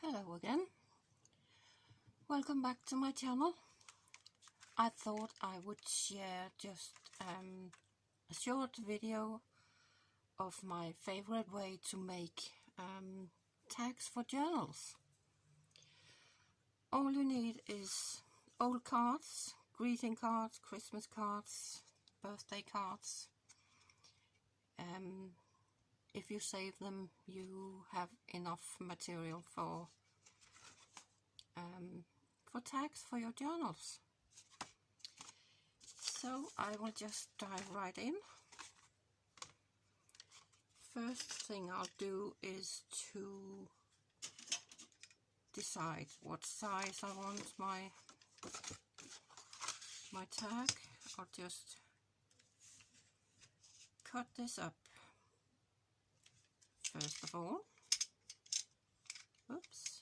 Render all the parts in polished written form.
Hello again. Welcome back to my channel. I thought I would share just a short video of my favorite way to make tags for journals. All you need is old cards, greeting cards, Christmas cards, birthday cards. If you save them, you have enough material for tags for your journals. So I will just dive right in. First thing I'll do is to decide what size I want my tag. I'll just cut this up first of all. Oops.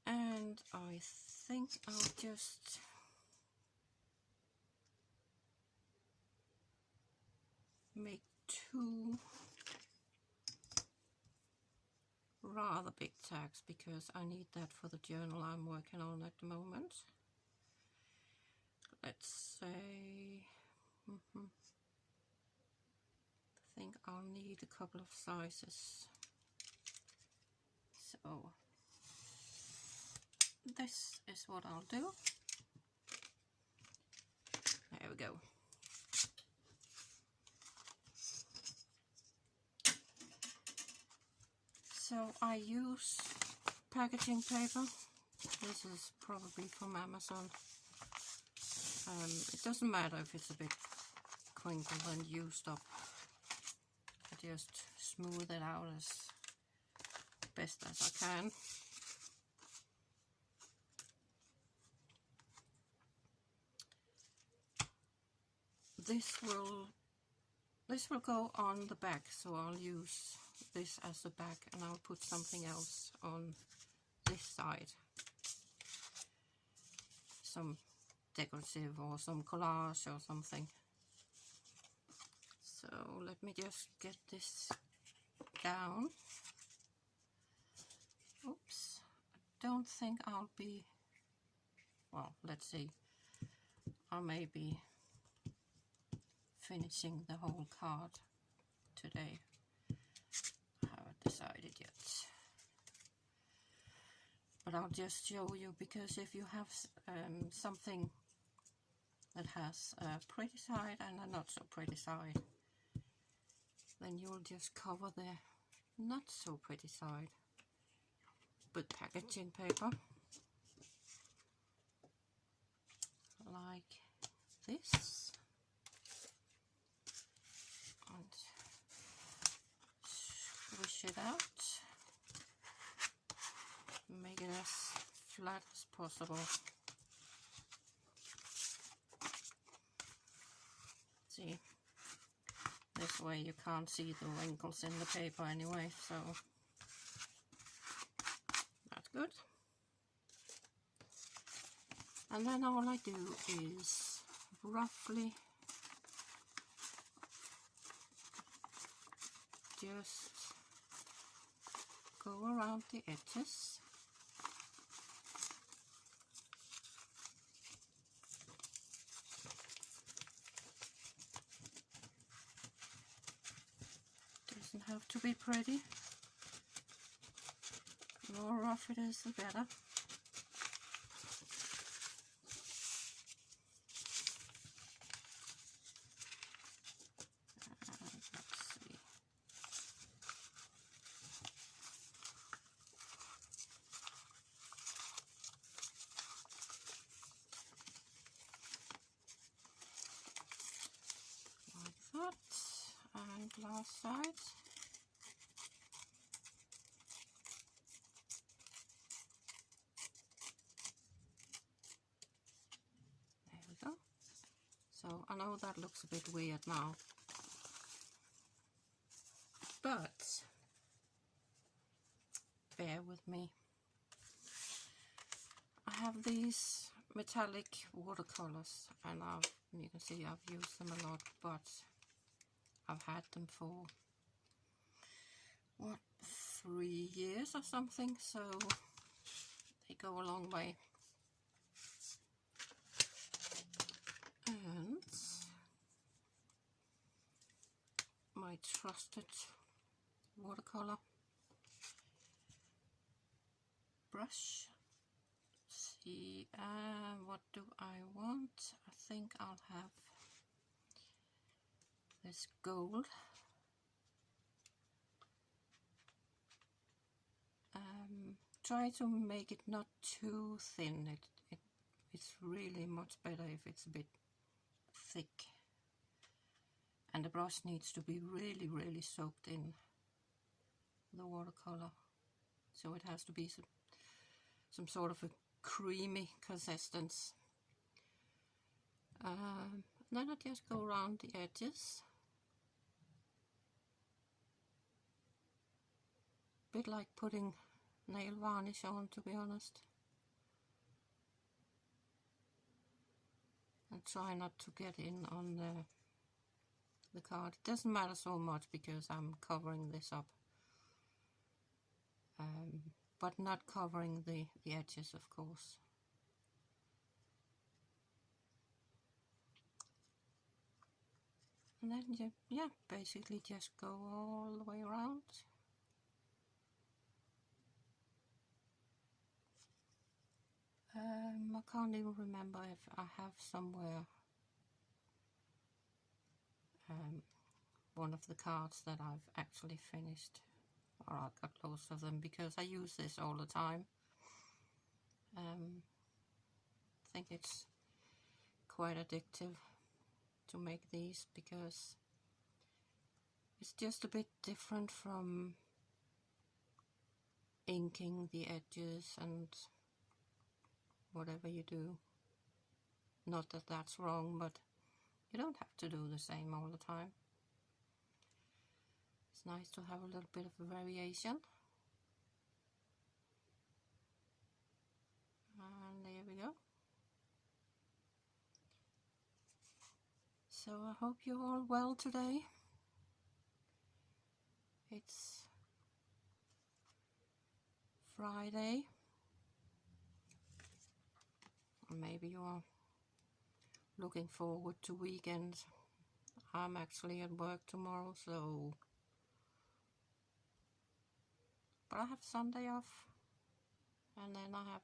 And I think I'll just make two rather big tags because I need that for the journal I'm working on at the moment. Let's say, I think I'll need a couple of sizes. So this is what I'll do. There we go. So I use packaging paper. This is probably from Amazon. It doesn't matter if it's a bit crinkled and used up. I just smooth it out as best as I can. This will go on the back, so I'll use this as the back and I'll put something else on this side. Some decorative or some collage or something. So let me just get this down. Oops, I don't think I'll be, well, let's see, I may be finishing the whole card today. I haven't decided yet. But I'll just show you, because if you have something that has a pretty side and a not so pretty side, then you'll just cover the not so pretty side with packaging paper like this, and squish it out, make it as flat as possible. See, this way you can't see the wrinkles in the paper anyway, so that's good. And then all I do is roughly just go around the edges. Doesn't have to be pretty. The more rough it is, the better. And last side. There we go. So I know that looks a bit weird now, but bear with me. I have these metallic watercolors, and you can see I've used them a lot, but I've had them for what, 3 years or something, so they go a long way. And my trusted watercolor brush. See, what do I want? I think I'll have this gold. Try to make it not too thin. It's really much better if it's a bit thick. And the brush needs to be really, really soaked in the watercolor. So it has to be some sort of a creamy consistence. Then I just go around the edges. A bit like putting nail varnish on, to be honest. And try not to get in on the card. It doesn't matter so much because I'm covering this up. But not covering the edges, of course. And then yeah, basically just go all the way around. I can't even remember if I have somewhere one of the cards that I've actually finished, or I've got loads of them because I use this all the time. I think it's quite addictive to make these because it's just a bit different from inking the edges and whatever you do. Not that that's wrong, but you don't have to do the same all the time. It's nice to have a little bit of a variation. And there we go. So I hope you're all well today. It's Friday. Maybe you're looking forward to weekends. I'm actually at work tomorrow, so but I have Sunday off, and then I have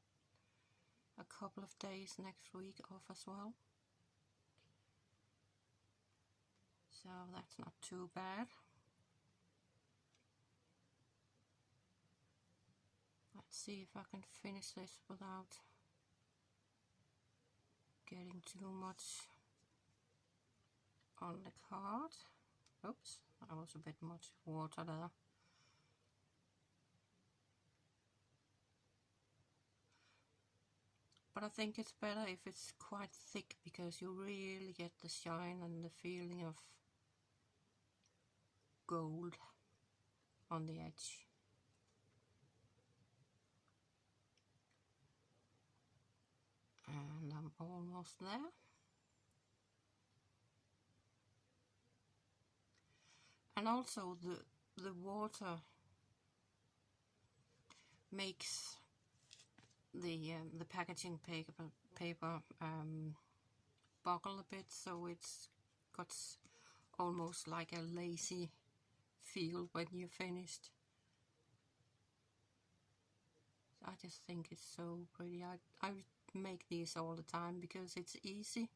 a couple of days next week off as well, so that's not too bad. Let's see if I can finish this without getting too much on the card. Oops, that was a bit much water there. But I think it's better if it's quite thick because you really get the shine and the feeling of gold on the edge. And I'm almost there. And also the water makes the packaging paper buckle a bit, so it's got almost like a lacy feel when you're finished. I just think it's so pretty. I make these all the time because it's easy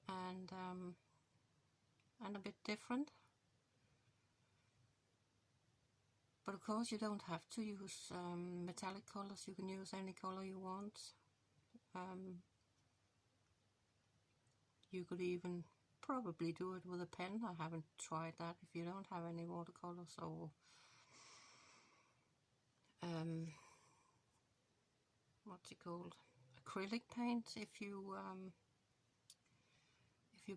and a bit different. But of course you don't have to use metallic colors, you can use any color you want. You could even probably do it with a pen. I haven't tried that if you don't have any watercolors or what's it called, acrylic paint. If you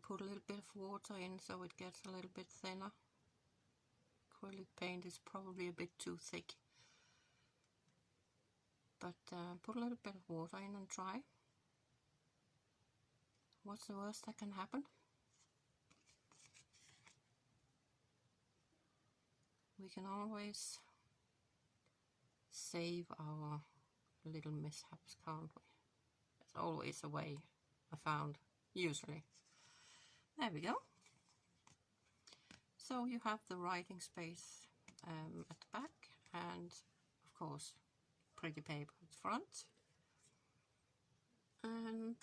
put a little bit of water in so it gets a little bit thinner. Acrylic paint is probably a bit too thick, but put a little bit of water in and try. what's the worst that can happen? We can always save our little mishaps, can't we? There's always a way, I found, usually. There we go. So you have the writing space at the back, and of course pretty paper at the front. And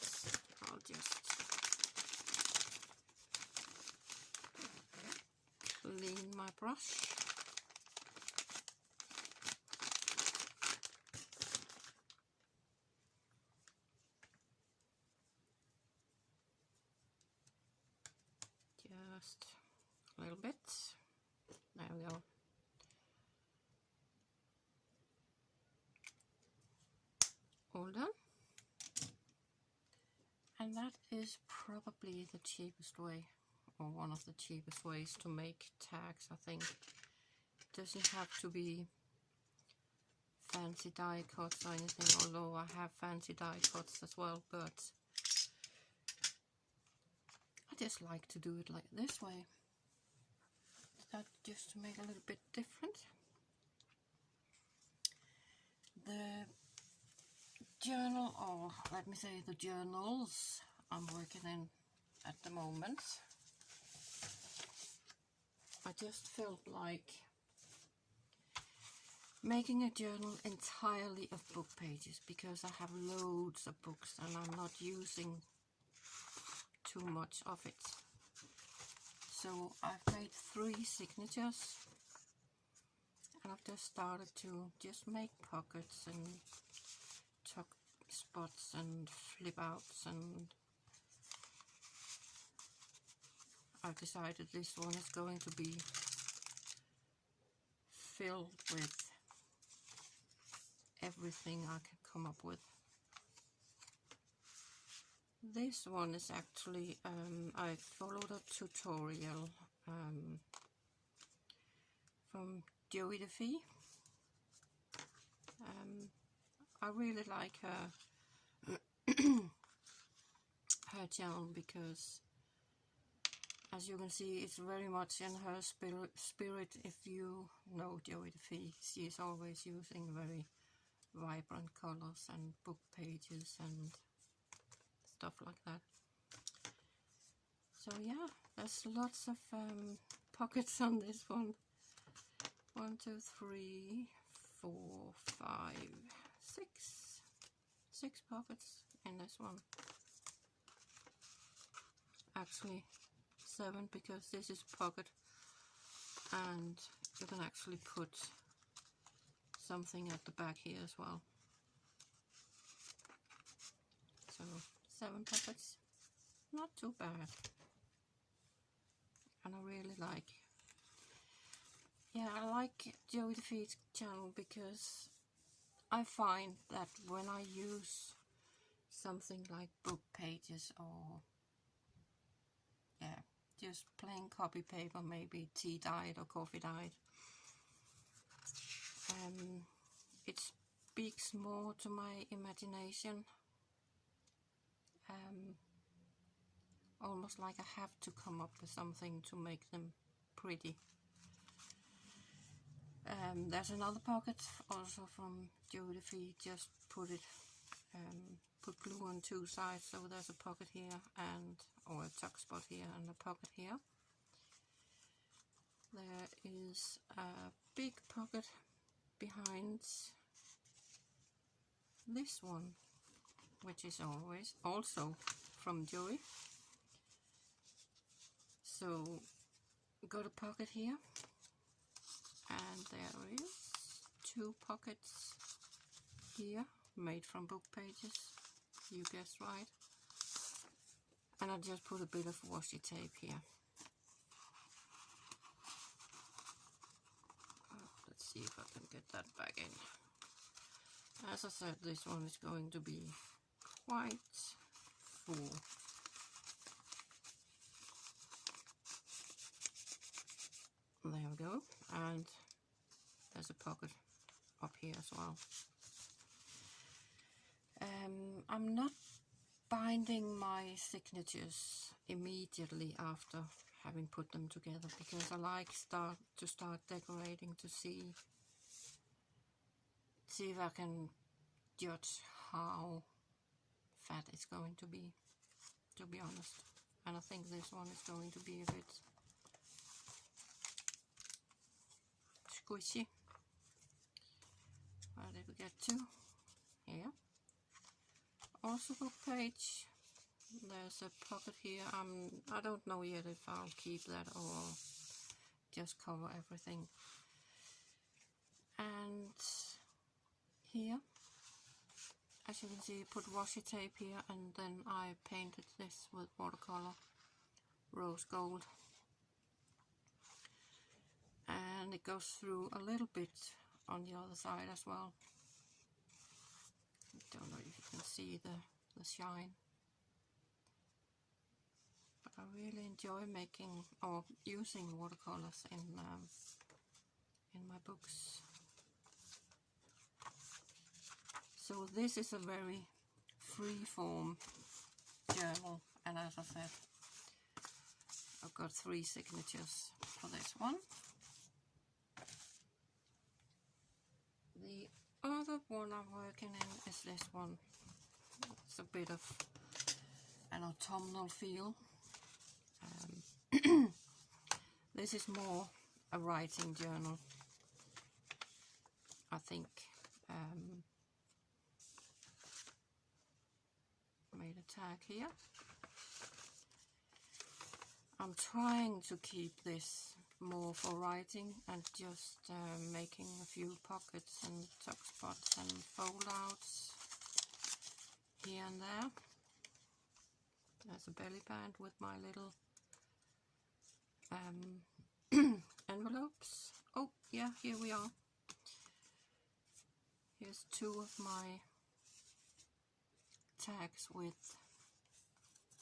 I'll just clean my brush. Just a little bit. There we go. All done. And that is probably the cheapest way, or one of the cheapest ways to make tags, I think. It doesn't have to be fancy die cuts or anything, although I have fancy die cuts as well, but I just like to do it like this way. That just to make a little bit different. The journal, or let me say the journals I'm working in at the moment, I just felt like making a journal entirely of book pages, because I have loads of books and I'm not using too much of it. So I've made 3 signatures, and I've just started to just make pockets and tuck spots and flip outs, and I've decided this one is going to be filled with everything I can come up with. This one is actually, I followed a tutorial from Joie de Fi. I really like her her channel, because as you can see, it's very much in her spirit. If you know Joie de Fi, she is always using very vibrant colors and book pages and stuff like that. So yeah, there's lots of pockets on this one. 1, 2, 3, 4, 5, 6 pockets in this one. Actually 7, because this is pocket, and you can actually put something at the back here as well. So 7 pockets, not too bad. And I really like, I like Joie de Fi's channel, because I find that when I use something like book pages, or just plain copy paper, maybe tea dyed or coffee dyed, it speaks more to my imagination. Almost like I have to come up with something to make them pretty. There's another pocket also from Joie de Fi. Just put glue on 2 sides, so there's a pocket here or a tuck spot here and a pocket here. There is a big pocket behind this one, which is always also from Joie. So got a pocket here, and there is 2 pockets here made from book pages, you guessed right. And I just put a bit of washi tape here. Let's see if I can get that back in. As I said, this one is going to be quite full. There we go, and there's a pocket up here as well. I'm not binding my signatures immediately after having put them together, because I like to start decorating to see if I can judge how fat it's going to be honest. And I think this one is going to be a bit squishy. Where did we get to? Here. Also book page. There's a pocket here. I don't know yet if I'll keep that or just cover everything. And here, as you can see, I put washi tape here, and then I painted this with watercolor rose gold. And it goes through a little bit on the other side as well. I don't know if you can see the shine. But I really enjoy making or using watercolors in my books. So this is a very free form journal, and as I said, I've got 3 signatures for this one. The other one I'm working in is this one. It's a bit of an autumnal feel. This is more a writing journal, I think. Made a tag here. I'm trying to keep this more for writing and just making a few pockets and tuck spots and fold outs here and there. There's a belly band with my little envelopes. Oh yeah, here we are. Here's 2 of my tags with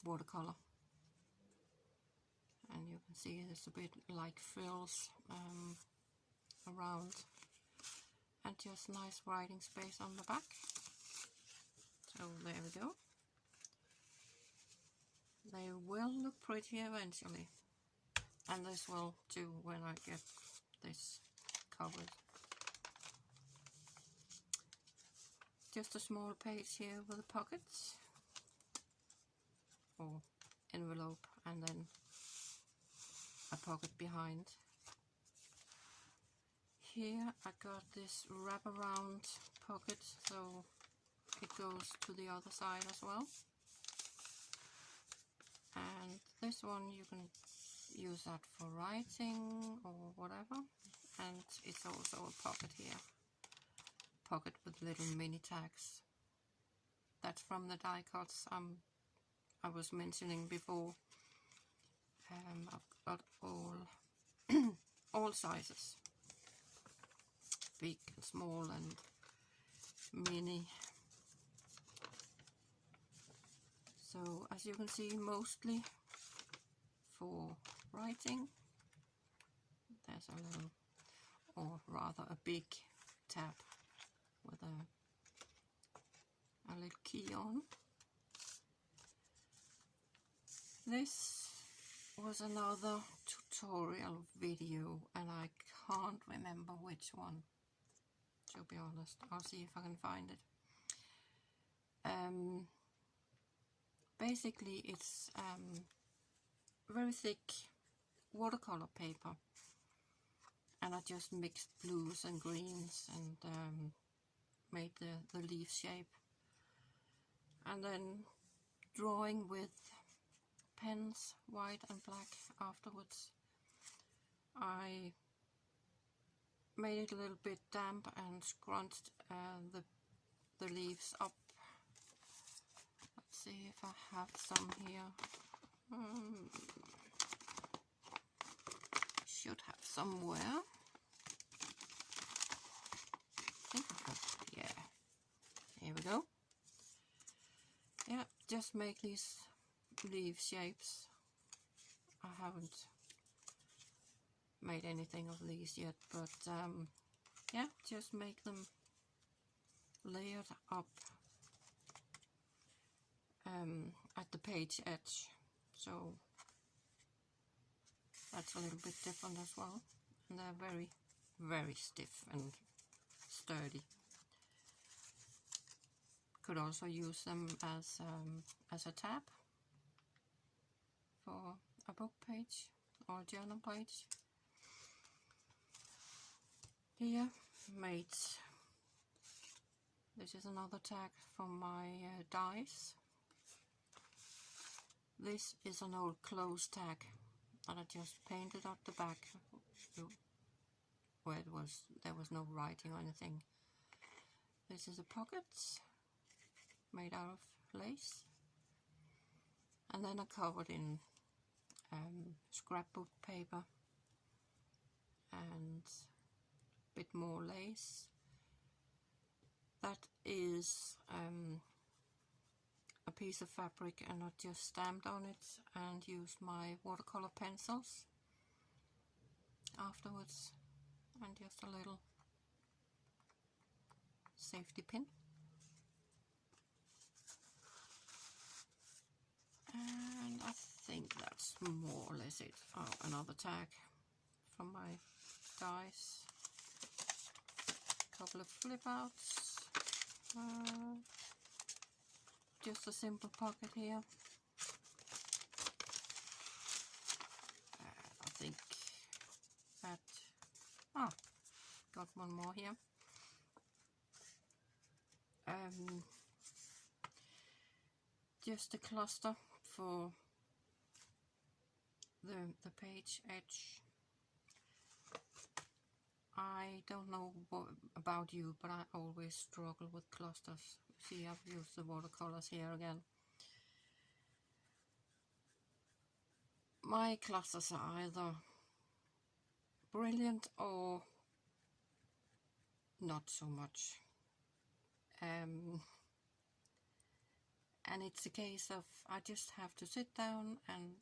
watercolor, and you can see there's a bit like frills around, and just nice writing space on the back. So there we go. They will look pretty eventually, and this will too when I get this covered. Just a small page here with the pockets or envelope, and then a pocket behind. Here I got this wraparound pocket, so it goes to the other side as well. And this one you can use that for writing or whatever, and it's also a pocket here. Pocket with little mini tags. That's from the die cuts I was mentioning before. I've got all sizes, big and small and mini. So as you can see, mostly for writing. There's a little, or rather a big tab with a little key on. This was another tutorial video, and I can't remember which one, to be honest. I'll see if I can find it. Basically it's very thick watercolor paper, and I just mixed blues and greens and made the leaf shape, and then drawing with pens, white and black afterwards. I made it a little bit damp and scrunched the leaves up. Let's see if I have some here. Should have somewhere. I think I have, yeah. Here we go. Yeah, just make these leaf shapes. I haven't made anything of these yet, but yeah, just make them layered up. at the page edge, so that's a little bit different as well, and they're very, very stiff and sturdy. Could also use them as a tab for a book page or a journal page. Here, mates. This is another tag from my dies. This is an old clothes tag that I just painted up the back where there was no writing or anything. This is the pockets made out of lace, and then I covered in scrapbook paper and a bit more lace. That is a piece of fabric, and I just stamped on it and used my watercolor pencils afterwards, and just a little safety pin. And I think that's more or less it. Oh, another tag from my dies. A couple of flip outs. Just a simple pocket here. I think that... Ah, got one more here. Just a cluster for the page edge. I don't know about you, but I always struggle with clusters. See, I've used the watercolors here again. My clusters are either brilliant or not so much. And it's a case of I just have to sit down and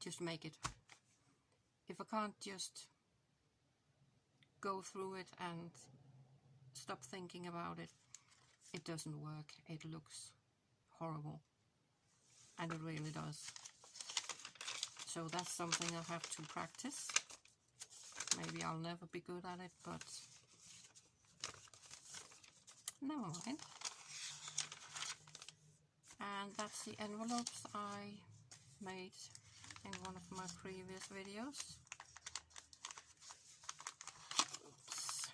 just make it. If I can't just go through it and stop thinking about it, it doesn't work. It looks horrible, and it really does. So that's something I have to practice. Maybe I'll never be good at it, but never mind. And that's the envelopes I made in one of my previous videos. Oops.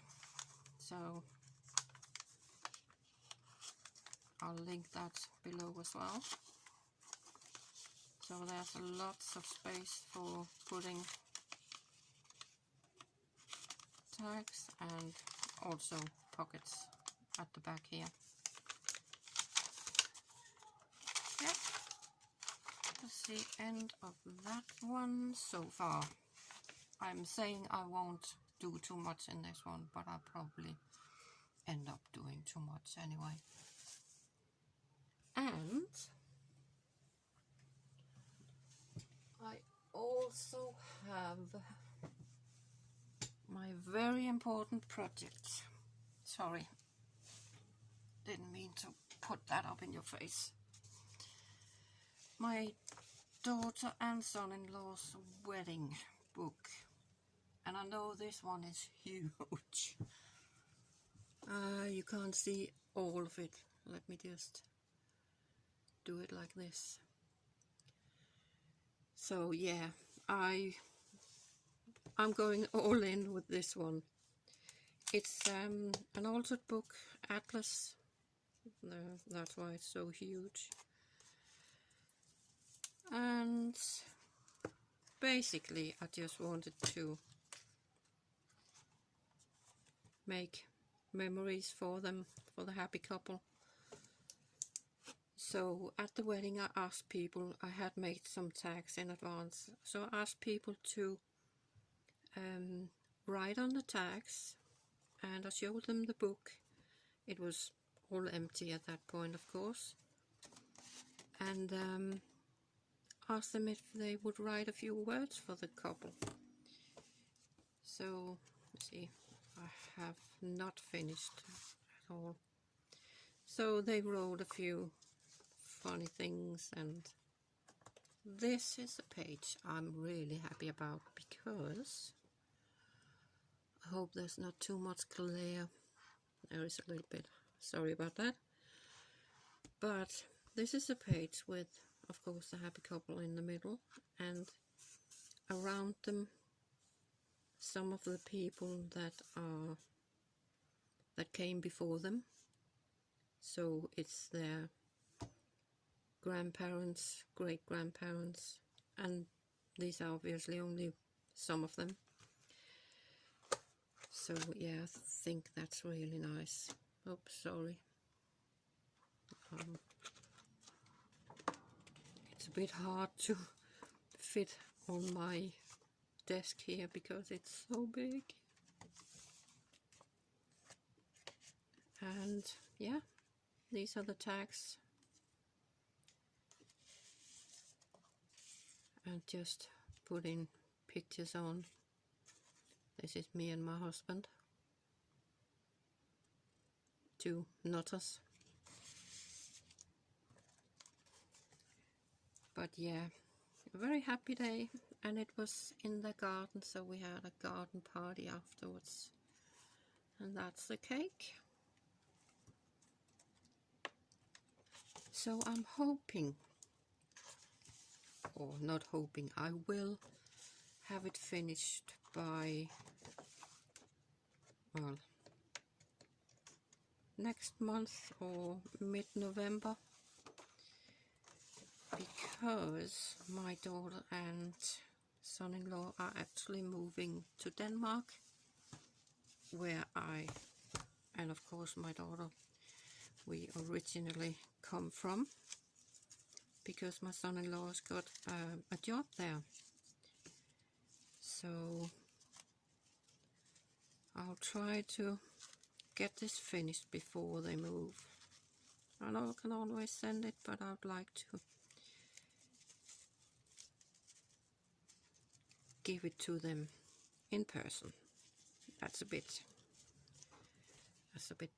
So I'll link that below as well. So there's lots of space for putting tags and also pockets at the back here. Yep, that's the end of that one so far. I'm saying I won't do too much in this one, but I'll probably end up doing too much anyway. And I also have my very important project. Sorry, didn't mean to put that up in your face. My daughter and son-in-law's wedding book, and I know this one is huge. You can't see all of it. Let me just do it like this. So yeah, I'm going all in with this one. It's an altered book, Atlas. That's why it's so huge. And basically I just wanted to make memories for them, for the happy couple. So at the wedding I asked people, I had made some tags in advance, so I asked people to write on the tags, and I showed them the book. It was all empty at that point, of course, and asked them if they would write a few words for the couple. So, let's see, I have not finished at all. So they wrote a few funny things, and this is a page I'm really happy about because I hope there's not too much glare. There is a little bit, sorry about that. But this is a page with, of course, the happy couple in the middle, and around them some of the people that came before them. So it's their grandparents, great-grandparents, and these are obviously only some of them. So yeah, I think that's really nice. Oops, sorry. It's a bit hard to fit on my desk here because it's so big. And yeah, these are the tags. And just putting pictures on. This is me and my husband. 2 nutters. But yeah, a very happy day, and it was in the garden, so we had a garden party afterwards. And that's the cake. So I'm hoping, or not hoping, I will have it finished by, well, next month or mid-November, because my daughter and son-in-law are actually moving to Denmark, where I, and of course my daughter, we originally come from, because my son-in-law's got a job there. So I'll try to get this finished before they move. I know I can always send it, but I'd like to give it to them in person. That's a bit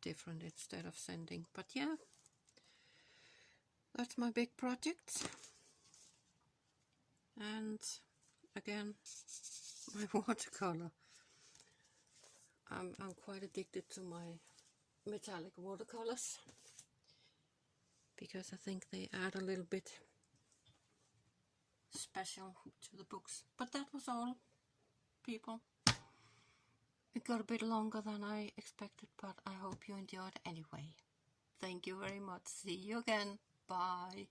different instead of sending. But yeah, that's my big project. And again, my watercolor. I'm quite addicted to my metallic watercolors because I think they add a little bit special to the books. But that was all, people. It got a bit longer than I expected, but I hope you enjoyed anyway. Thank you very much. See you again. Bye.